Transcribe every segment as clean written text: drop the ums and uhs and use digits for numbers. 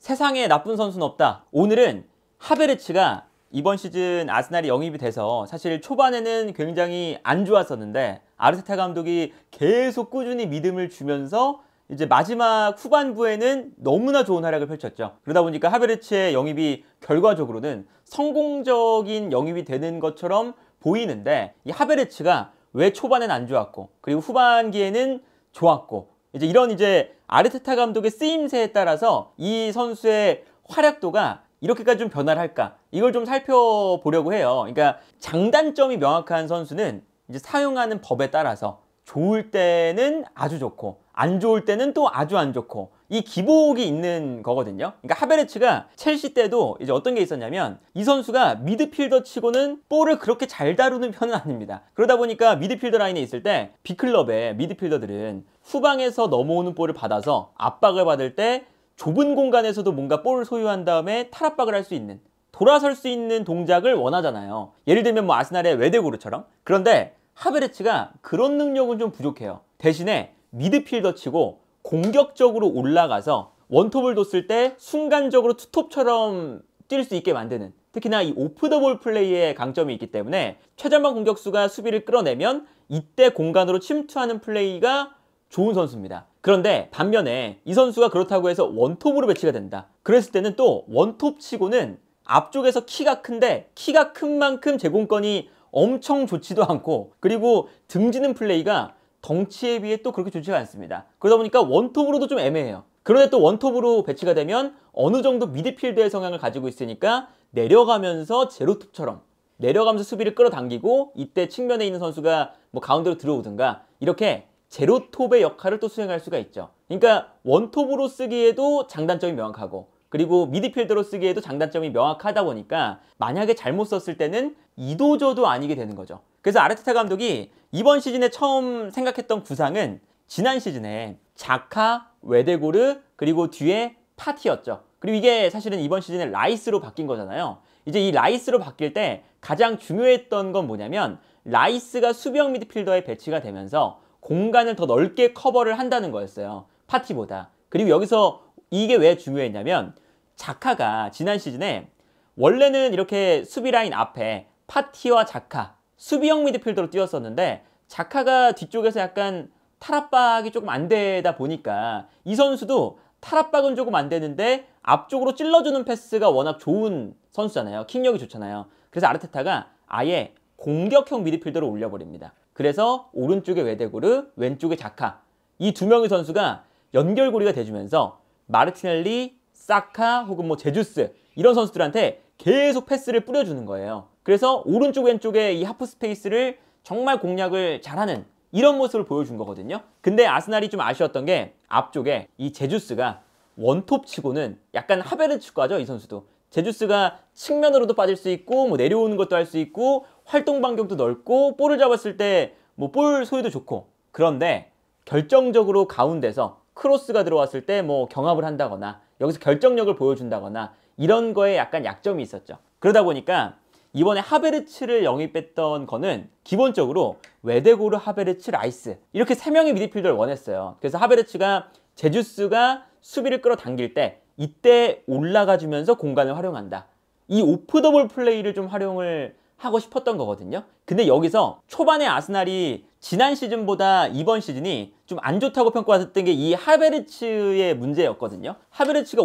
세상에 나쁜 선수는 없다. 오늘은 하베르츠가 이번 시즌 아스날이 영입이 돼서 사실 초반에는 굉장히 안 좋았었는데 아르테타 감독이 계속 꾸준히 믿음을 주면서 이제 마지막 후반부에는 너무나 좋은 활약을 펼쳤죠. 그러다 보니까 하베르츠의 영입이 결과적으로는 성공적인 영입이 되는 것처럼 보이는데, 이 하베르츠가 왜 초반엔 안 좋았고 그리고 후반기에는 좋았고, 이제 아르테타 감독의 쓰임새에 따라서 이 선수의 활약도가 이렇게까지 좀 변화를 할까, 이걸 좀 살펴보려고 해요. 그러니까 장단점이 명확한 선수는 이제 사용하는 법에 따라서 좋을 때는 아주 좋고 안 좋을 때는 또 아주 안 좋고, 이 기복이 있는 거거든요. 그러니까 하베르츠가 첼시 때도 이제 어떤 게 있었냐면, 이 선수가 미드필더 치고는 볼을 그렇게 잘 다루는 편은 아닙니다. 그러다 보니까 미드필더 라인에 있을 때 B클럽의 미드필더들은 후방에서 넘어오는 볼을 받아서 압박을 받을 때 좁은 공간에서도 뭔가 볼을 소유한 다음에 탈압박을 할 수 있는, 돌아설 수 있는 동작을 원하잖아요. 예를 들면 뭐 아스날의 웨데고르처럼. 그런데 하베르츠가 그런 능력은 좀 부족해요. 대신에 미드필더 치고 공격적으로 올라가서 원톱을 뒀을 때 순간적으로 투톱처럼 뛸 수 있게 만드는, 특히나 이 오프 더 볼 플레이에 강점이 있기 때문에 최전방 공격수가 수비를 끌어내면 이때 공간으로 침투하는 플레이가 좋은 선수입니다. 그런데 반면에 이 선수가 그렇다고 해서 원톱으로 배치가 된다. 그랬을 때는 또 원톱 치고는 앞쪽에서 키가 큰데, 키가 큰 만큼 제공권이 엄청 좋지도 않고, 그리고 등지는 플레이가 덩치에 비해 또 그렇게 좋지가 않습니다. 그러다 보니까 원톱으로도 좀 애매해요. 그런데 또 원톱으로 배치가 되면 어느 정도 미드필더의 성향을 가지고 있으니까 내려가면서 제로톱처럼 내려가면서 수비를 끌어당기고, 이때 측면에 있는 선수가 뭐 가운데로 들어오든가 이렇게 제로톱의 역할을 또 수행할 수가 있죠. 그러니까 원톱으로 쓰기에도 장단점이 명확하고, 그리고 미드필더로 쓰기에도 장단점이 명확하다 보니까 만약에 잘못 썼을 때는 이도저도 아니게 되는 거죠. 그래서 아르테타 감독이 이번 시즌에 처음 생각했던 구상은 지난 시즌에 자카, 웨데고르, 그리고 뒤에 파티였죠. 그리고 이게 사실은 이번 시즌에 라이스로 바뀐 거잖아요. 이제 이 라이스로 바뀔 때 가장 중요했던 건 뭐냐면, 라이스가 수비형 미드필더에 배치가 되면서 공간을 더 넓게 커버를 한다는 거였어요, 파티보다. 그리고 여기서 이게 왜 중요했냐면, 자카가 지난 시즌에 원래는 이렇게 수비 라인 앞에 파티와 자카, 수비형 미드필더로 뛰었었는데, 자카가 뒤쪽에서 약간 탈압박이 조금 안 되다 보니까 이 선수도 탈압박은 조금 안 되는데 앞쪽으로 찔러주는 패스가 워낙 좋은 선수잖아요. 킥력이 좋잖아요. 그래서 아르테타가 아예 공격형 미드필더로 올려버립니다. 그래서 오른쪽에 웨데고르, 왼쪽에 자카, 이 두 명의 선수가 연결고리가 돼주면서 마르티넬리, 사카 혹은 뭐 제주스, 이런 선수들한테 계속 패스를 뿌려주는 거예요. 그래서 오른쪽 왼쪽에 이 하프 스페이스를 정말 공략을 잘하는 이런 모습을 보여준 거거든요. 근데 아스날이 좀 아쉬웠던 게, 앞쪽에 이 제주스가 원톱 치고는 약간 하베르츠과죠. 이 선수도 제주스가 측면으로도 빠질 수 있고 뭐 내려오는 것도 할 수 있고 활동 반경도 넓고 볼을 잡았을 때 뭐 볼 소유도 좋고, 그런데 결정적으로 가운데서 크로스가 들어왔을 때 뭐 경합을 한다거나 여기서 결정력을 보여준다거나 이런 거에 약간 약점이 있었죠. 그러다 보니까 이번에 하베르츠를 영입했던 거는 기본적으로 웨데고르, 하베르츠, 라이스, 이렇게 세 명의 미드필더를 원했어요. 그래서 하베르츠가 제주스가 수비를 끌어당길 때 이때 올라가주면서 공간을 활용한다, 이 오프 더 볼 플레이를 좀 활용을 하고 싶었던 거거든요. 근데 여기서 초반에 아스날이 지난 시즌보다 이번 시즌이 좀 안 좋다고 평가받았던 게 이 하베르츠의 문제였거든요. 하베르츠가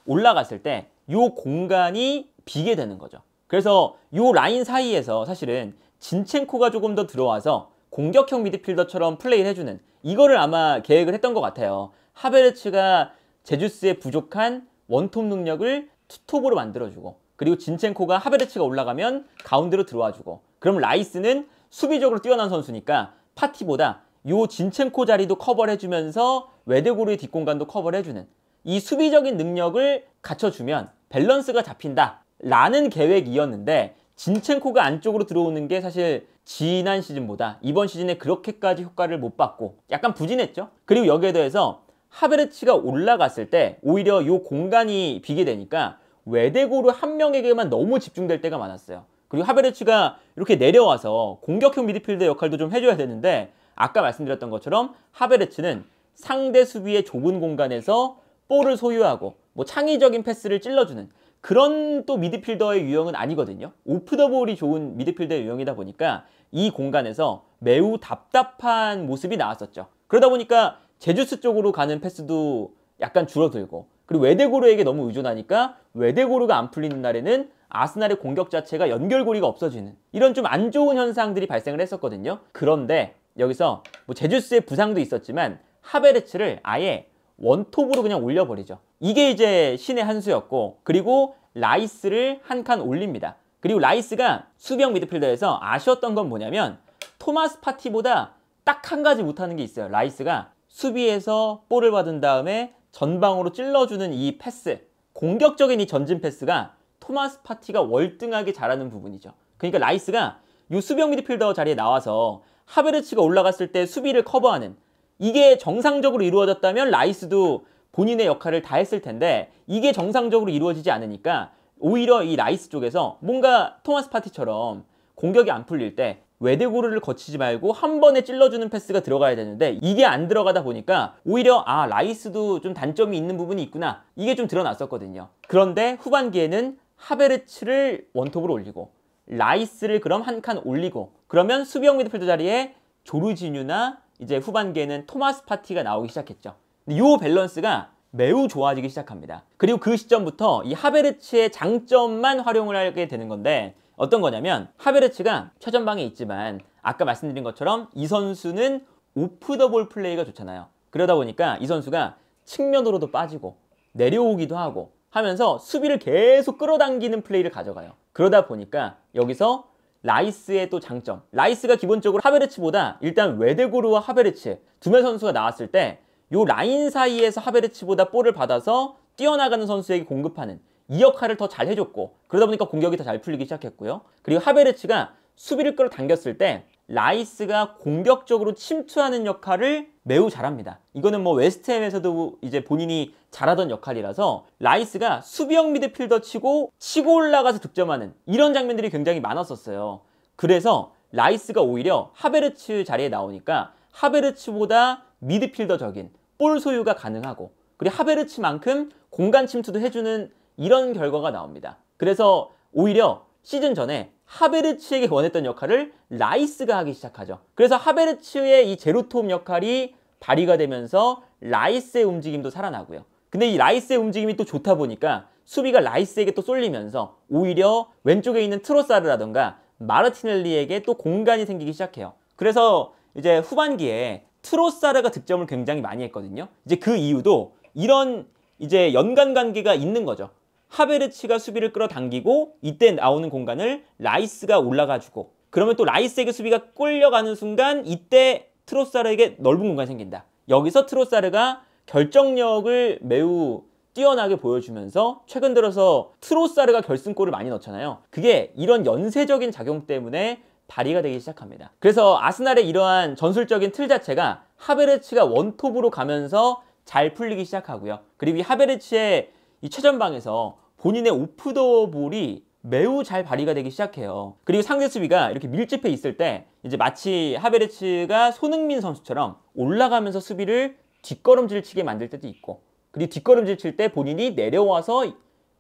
올라갔을 때 이 공간이 비게 되는 거죠. 그래서 이 라인 사이에서 사실은 진첸코가 조금 더 들어와서 공격형 미드필더처럼 플레이를 해주는, 이거를 아마 계획을 했던 것 같아요. 하베르츠가 제주스의 부족한 원톱 능력을 투톱으로 만들어주고, 그리고 진첸코가 하베르츠가 올라가면 가운데로 들어와주고, 그럼 라이스는 수비적으로 뛰어난 선수니까 파티보다 요 진첸코 자리도 커버를 해주면서 웨데고르의 뒷공간도 커버를 해주는, 이 수비적인 능력을 갖춰주면 밸런스가 잡힌다 라는 계획이었는데, 진첸코가 안쪽으로 들어오는 게 사실 지난 시즌보다 이번 시즌에 그렇게까지 효과를 못 받고 약간 부진했죠. 그리고 여기에 더해서 하베르츠가 올라갔을 때 오히려 이 공간이 비게 되니까 웨데고르 한 명에게만 너무 집중될 때가 많았어요. 그리고 하베르츠가 이렇게 내려와서 공격형 미드필더 역할도 좀 해줘야 되는데, 아까 말씀드렸던 것처럼 하베르츠는 상대 수비의 좁은 공간에서 볼을 소유하고 뭐 창의적인 패스를 찔러주는 그런 또 미드필더의 유형은 아니거든요. 오프 더 볼이 좋은 미드필더의 유형이다 보니까 이 공간에서 매우 답답한 모습이 나왔었죠. 그러다 보니까 제주스 쪽으로 가는 패스도 약간 줄어들고, 그리고 외대고르에게 너무 의존하니까 외대고르가 안 풀리는 날에는 아스날의 공격 자체가 연결고리가 없어지는 이런 좀 안 좋은 현상들이 발생을 했었거든요. 그런데 여기서 뭐 제주스의 부상도 있었지만 하베르츠를 아예 원톱으로 그냥 올려버리죠. 이게 이제 신의 한 수였고, 그리고 라이스를 한 칸 올립니다. 그리고 라이스가 수비형 미드필더에서 아쉬웠던 건 뭐냐면 토마스 파티보다 딱 한 가지 못하는 게 있어요. 라이스가 수비에서 볼을 받은 다음에 전방으로 찔러주는 이 패스, 공격적인 이 전진 패스가 토마스 파티가 월등하게 잘하는 부분이죠. 그러니까 라이스가 이 수비형 미드필더 자리에 나와서 하베르츠가 올라갔을 때 수비를 커버하는, 이게 정상적으로 이루어졌다면 라이스도 본인의 역할을 다 했을 텐데 이게 정상적으로 이루어지지 않으니까 오히려 이 라이스 쪽에서 뭔가 토마스 파티처럼 공격이 안 풀릴 때 외대고르를 거치지 말고 한 번에 찔러주는 패스가 들어가야 되는데 이게 안 들어가다 보니까 오히려 라이스도 좀 단점이 있는 부분이 있구나, 이게 좀 드러났었거든요. 그런데 후반기에는 하베르츠를 원톱으로 올리고 라이스를 그럼 한 칸 올리고, 그러면 수비형 미드필더 자리에 조르지뉴나 이제 후반기에는 토마스 파티가 나오기 시작했죠. 근데 이 밸런스가 매우 좋아지기 시작합니다. 그리고 그 시점부터 이 하베르츠의 장점만 활용을 하게 되는 건데 어떤 거냐면, 하베르츠가 최전방에 있지만 아까 말씀드린 것처럼 이 선수는 오프 더 볼 플레이가 좋잖아요. 그러다 보니까 이 선수가 측면으로도 빠지고 내려오기도 하고 하면서 수비를 계속 끌어당기는 플레이를 가져가요. 그러다 보니까 여기서 라이스의 또 장점, 라이스가 기본적으로 하베르츠보다 일단 외대고르와 하베르츠 두 명 선수가 나왔을 때 요 라인 사이에서 하베르츠보다 볼을 받아서 뛰어나가는 선수에게 공급하는 이 역할을 더 잘 해줬고, 그러다 보니까 공격이 더 잘 풀리기 시작했고요. 그리고 하베르츠가 수비를 끌어당겼을 때 라이스가 공격적으로 침투하는 역할을 매우 잘합니다. 이거는 뭐 웨스트햄에서도 이제 본인이 잘하던 역할이라서 라이스가 수비형 미드필더 치고 올라가서 득점하는 이런 장면들이 굉장히 많았었어요. 그래서 라이스가 오히려 하베르츠 자리에 나오니까 하베르츠보다 미드필더적인 볼 소유가 가능하고, 그리고 하베르츠만큼 공간 침투도 해주는 이런 결과가 나옵니다. 그래서 오히려 시즌 전에 하베르츠에게 원했던 역할을 라이스가 하기 시작하죠. 그래서 하베르츠의 이 제로톱 역할이 발휘가 되면서 라이스의 움직임도 살아나고요. 근데 이 라이스의 움직임이 또 좋다 보니까 수비가 라이스에게 또 쏠리면서 오히려 왼쪽에 있는 트로사르라던가 마르티넬리에게 또 공간이 생기기 시작해요. 그래서 이제 후반기에 트로사르가 득점을 굉장히 많이 했거든요. 이제 그 이유도 이런 이제 연관 관계가 있는 거죠. 하베르츠가 수비를 끌어당기고 이때 나오는 공간을 라이스가 올라가주고, 그러면 또 라이스에게 수비가 끌려가는 순간 이때 트로사르에게 넓은 공간이 생긴다. 여기서 트로사르가 결정력을 매우 뛰어나게 보여주면서 최근 들어서 트로사르가 결승골을 많이 넣잖아요. 그게 이런 연쇄적인 작용 때문에 발휘가 되기 시작합니다. 그래서 아스날의 이러한 전술적인 틀 자체가 하베르츠가 원톱으로 가면서 잘 풀리기 시작하고요. 그리고 이 하베르츠의 이 최전방에서 본인의 오프 더 볼이 매우 잘 발휘가 되기 시작해요. 그리고 상대 수비가 이렇게 밀집해 있을 때 이제 마치 하베르츠가 손흥민 선수처럼 올라가면서 수비를 뒷걸음질 치게 만들 때도 있고, 그리고 뒷걸음질 칠 때 본인이 내려와서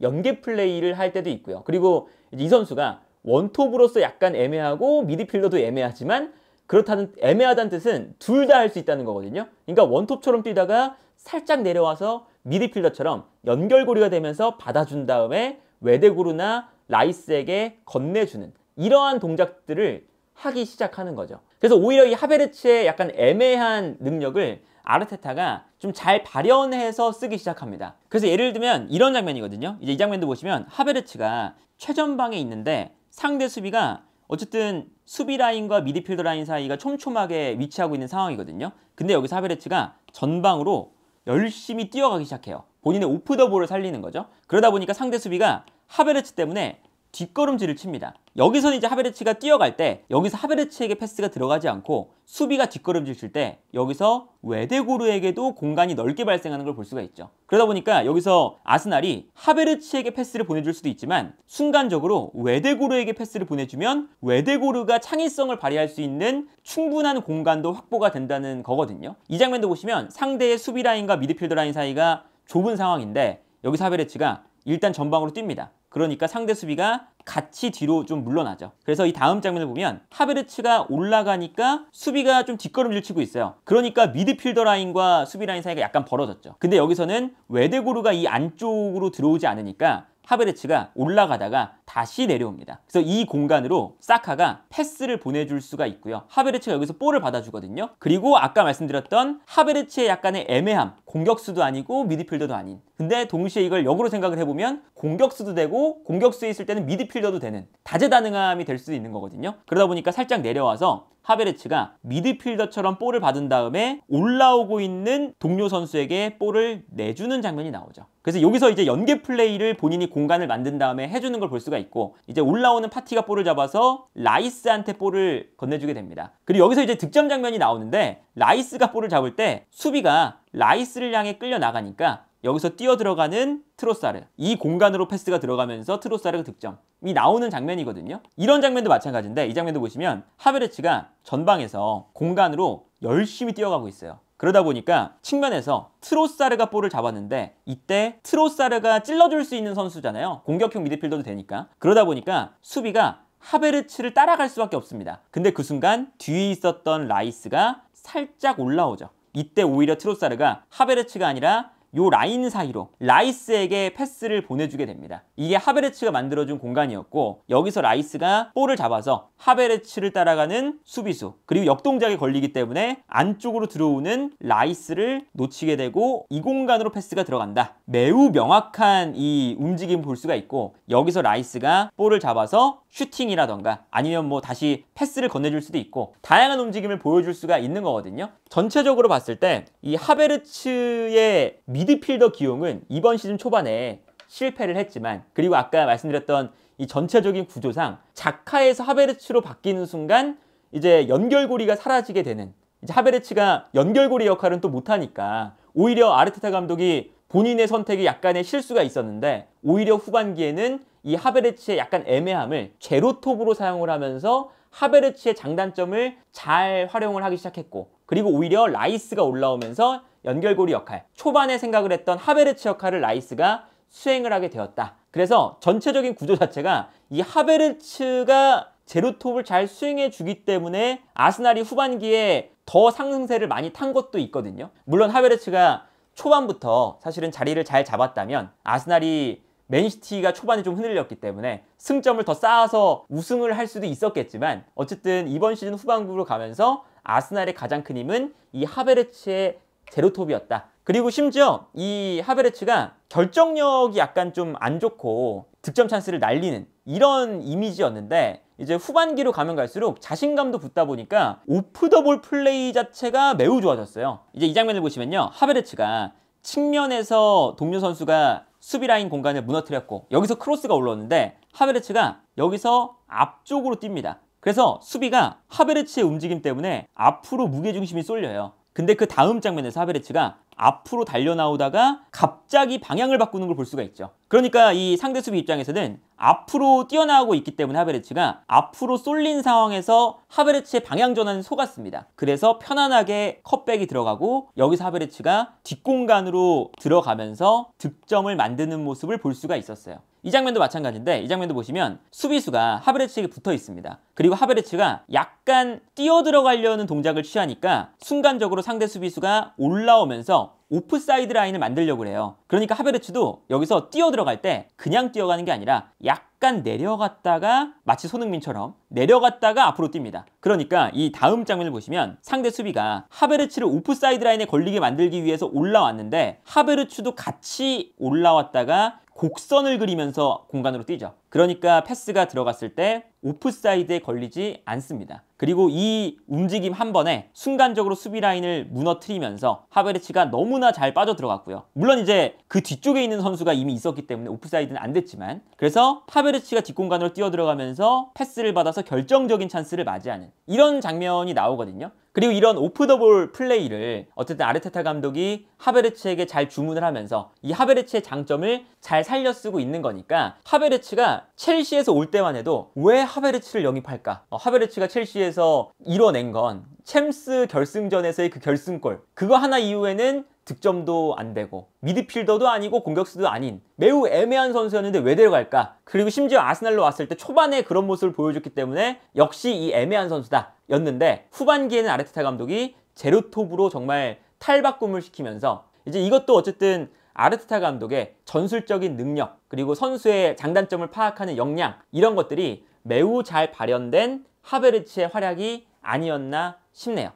연계 플레이를 할 때도 있고요. 그리고 이제 이 선수가 원톱으로서 약간 애매하고 미드필더도 애매하지만 그렇다는 애매하다는 뜻은 둘 다 할 수 있다는 거거든요. 그러니까 원톱처럼 뛰다가 살짝 내려와서 미드필더처럼 연결고리가 되면서 받아준 다음에 외대고르나 라이스에게 건네주는 이러한 동작들을 하기 시작하는 거죠. 그래서 오히려 이 하베르츠의 약간 애매한 능력을 아르테타가 좀 잘 발현해서 쓰기 시작합니다. 그래서 예를 들면 이런 장면이거든요. 이제 이 장면도 보시면 하베르츠가 최전방에 있는데 상대 수비가 어쨌든 수비 라인과 미드필더 라인 사이가 촘촘하게 위치하고 있는 상황이거든요. 근데 여기서 하베르츠가 전방으로 열심히 뛰어가기 시작해요. 본인의 오프 더 볼을 살리는 거죠. 그러다 보니까 상대 수비가 하베르츠 때문에 뒷걸음질을 칩니다. 여기서는 이제 하베르츠가 뛰어갈 때 여기서 하베르츠에게 패스가 들어가지 않고 수비가 뒷걸음질 칠 때 여기서 외대고르에게도 공간이 넓게 발생하는 걸 볼 수가 있죠. 그러다 보니까 여기서 아스날이 하베르츠에게 패스를 보내줄 수도 있지만 순간적으로 외대고르에게 패스를 보내주면 외대고르가 창의성을 발휘할 수 있는 충분한 공간도 확보가 된다는 거거든요. 이 장면도 보시면 상대의 수비 라인과 미드필더 라인 사이가 좁은 상황인데 여기서 하베르츠가 일단 전방으로 뜁니다. 그러니까 상대 수비가 같이 뒤로 좀 물러나죠. 그래서 이 다음 장면을 보면 하베르츠가 올라가니까 수비가 좀 뒷걸음질 치고 있어요. 그러니까 미드필더 라인과 수비 라인 사이가 약간 벌어졌죠. 근데 여기서는 웨데고르가 이 안쪽으로 들어오지 않으니까 하베르츠가 올라가다가 다시 내려옵니다. 그래서 이 공간으로 사카가 패스를 보내줄 수가 있고요. 하베르츠가 여기서 볼을 받아주거든요. 그리고 아까 말씀드렸던 하베르츠의 약간의 애매함, 공격수도 아니고 미드필더도 아닌, 근데 동시에 이걸 역으로 생각을 해보면 공격수도 되고 공격수에 있을 때는 미드필더도 되는 다재다능함이 될 수도 있는 거거든요. 그러다 보니까 살짝 내려와서 하베르츠가 미드필더처럼 볼을 받은 다음에 올라오고 있는 동료 선수에게 볼을 내주는 장면이 나오죠. 그래서 여기서 이제 연계 플레이를 본인이 공간을 만든 다음에 해주는 걸 볼 수가 있고, 이제 올라오는 파티가 볼을 잡아서 라이스한테 볼을 건네주게 됩니다. 그리고 여기서 이제 득점 장면이 나오는데, 라이스가 볼을 잡을 때 수비가 라이스를 향해 끌려 나가니까 여기서 뛰어 들어가는 트로사르, 이 공간으로 패스가 들어가면서 트로사르가 득점이 나오는 장면이거든요. 이런 장면도 마찬가지인데, 이 장면도 보시면 하베르츠가 전방에서 공간으로 열심히 뛰어가고 있어요. 그러다 보니까 측면에서 트로사르가 볼을 잡았는데, 이때 트로사르가 찔러줄 수 있는 선수잖아요. 공격형 미드필더도 되니까. 그러다 보니까 수비가 하베르츠를 따라갈 수밖에 없습니다. 근데 그 순간 뒤에 있었던 라이스가 살짝 올라오죠. 이때 오히려 트로사르가 하베르츠가 아니라 요 라인 사이로 라이스에게 패스를 보내주게 됩니다. 이게 하베르츠가 만들어준 공간이었고, 여기서 라이스가 볼을 잡아서 하베르츠를 따라가는 수비수, 그리고 역동작에 걸리기 때문에 안쪽으로 들어오는 라이스를 놓치게 되고 이 공간으로 패스가 들어간다. 매우 명확한 이 움직임 볼 수가 있고, 여기서 라이스가 볼을 잡아서 슈팅이라던가 아니면 뭐 다시 패스를 건네줄 수도 있고 다양한 움직임을 보여줄 수가 있는 거거든요. 전체적으로 봤을 때 이 하베르츠의 미드필더 기용은 이번 시즌 초반에 실패를 했지만, 그리고 아까 말씀드렸던 이 전체적인 구조상 자카에서 하베르츠로 바뀌는 순간 이제 연결고리가 사라지게 되는, 이제 하베르츠가 연결고리 역할은 또 못하니까 오히려 아르테타 감독이 본인의 선택에 약간의 실수가 있었는데, 오히려 후반기에는 이 하베르츠의 약간 애매함을 제로톱으로 사용을 하면서 하베르츠의 장단점을 잘 활용을 하기 시작했고, 그리고 오히려 라이스가 올라오면서 연결고리 역할, 초반에 생각을 했던 하베르츠 역할을 라이스가 수행을 하게 되었다. 그래서 전체적인 구조 자체가 이 하베르츠가 제로톱을 잘 수행해 주기 때문에 아스날이 후반기에 더 상승세를 많이 탄 것도 있거든요. 물론 하베르츠가 초반부터 사실은 자리를 잘 잡았다면 아스날이 맨시티가 초반에 좀 흔들렸기 때문에 승점을 더 쌓아서 우승을 할 수도 있었겠지만, 어쨌든 이번 시즌 후반부로 가면서 아스날의 가장 큰 힘은 이 하베르츠의 제로톱이었다. 그리고 심지어 이 하베르츠가 결정력이 약간 좀 안 좋고 득점 찬스를 날리는 이런 이미지였는데, 이제 후반기로 가면 갈수록 자신감도 붙다 보니까 오프 더 볼 플레이 자체가 매우 좋아졌어요. 이제 이 장면을 보시면요, 하베르츠가 측면에서 동료 선수가 수비 라인 공간을 무너뜨렸고 여기서 크로스가 올라오는데 하베르츠가 여기서 앞쪽으로 뜁니다. 그래서 수비가 하베르츠의 움직임 때문에 앞으로 무게중심이 쏠려요. 근데 그 다음 장면에서 하베르츠가 앞으로 달려나오다가 갑자기 방향을 바꾸는 걸 볼 수가 있죠. 그러니까 이 상대 수비 입장에서는 앞으로 뛰어나오고 있기 때문에 하베르츠가 앞으로 쏠린 상황에서 하베르츠의 방향 전환을 속았습니다. 그래서 편안하게 컷백이 들어가고 여기서 하베르츠가 뒷공간으로 들어가면서 득점을 만드는 모습을 볼 수가 있었어요. 이 장면도 마찬가지인데, 이 장면도 보시면 수비수가 하베르츠에게 붙어 있습니다. 그리고 하베르츠가 약간 뛰어 들어가려는 동작을 취하니까 순간적으로 상대 수비수가 올라오면서 오프사이드 라인을 만들려고 해요. 그러니까 하베르츠도 여기서 뛰어 들어갈 때 그냥 뛰어가는 게 아니라 약간 내려갔다가 마치 손흥민처럼 내려갔다가 앞으로 뜁니다. 그러니까 이 다음 장면을 보시면 상대 수비가 하베르츠를 오프사이드 라인에 걸리게 만들기 위해서 올라왔는데 하베르츠도 같이 올라왔다가 곡선을 그리면서 공간으로 뛰죠. 그러니까 패스가 들어갔을 때 오프사이드에 걸리지 않습니다. 그리고 이 움직임 한 번에 순간적으로 수비 라인을 무너뜨리면서 하베르츠가 너무나 잘 빠져 들어갔고요. 물론 이제 그 뒤쪽에 있는 선수가 이미 있었기 때문에 오프사이드는 안 됐지만, 그래서 하베르츠가 뒷공간으로 뛰어 들어가면서 패스를 받아서 결정적인 찬스를 맞이하는 이런 장면이 나오거든요. 그리고 이런 오프 더 볼 플레이를 어쨌든 아르테타 감독이 하베르츠에게 잘 주문을 하면서 이 하베르츠의 장점을 잘 살려 쓰고 있는 거니까, 하베르츠가 첼시에서 올 때만 해도 왜 하베르츠를 영입할까? 하베르츠가 첼시에서 이뤄낸 건 챔스 결승전에서의 그 결승골, 그거 하나 이후에는 득점도 안 되고 미드필더도 아니고 공격수도 아닌 매우 애매한 선수였는데 왜 데려갈까? 그리고 심지어 아스날로 왔을 때 초반에 그런 모습을 보여줬기 때문에 역시 이 애매한 선수다 였는데 후반기에는 아르테타 감독이 제로톱으로 정말 탈바꿈을 시키면서 이제 이것도 어쨌든 아르테타 감독의 전술적인 능력 그리고 선수의 장단점을 파악하는 역량 이런 것들이 매우 잘 발현된 하베르츠의 활약이 아니었나 싶네요.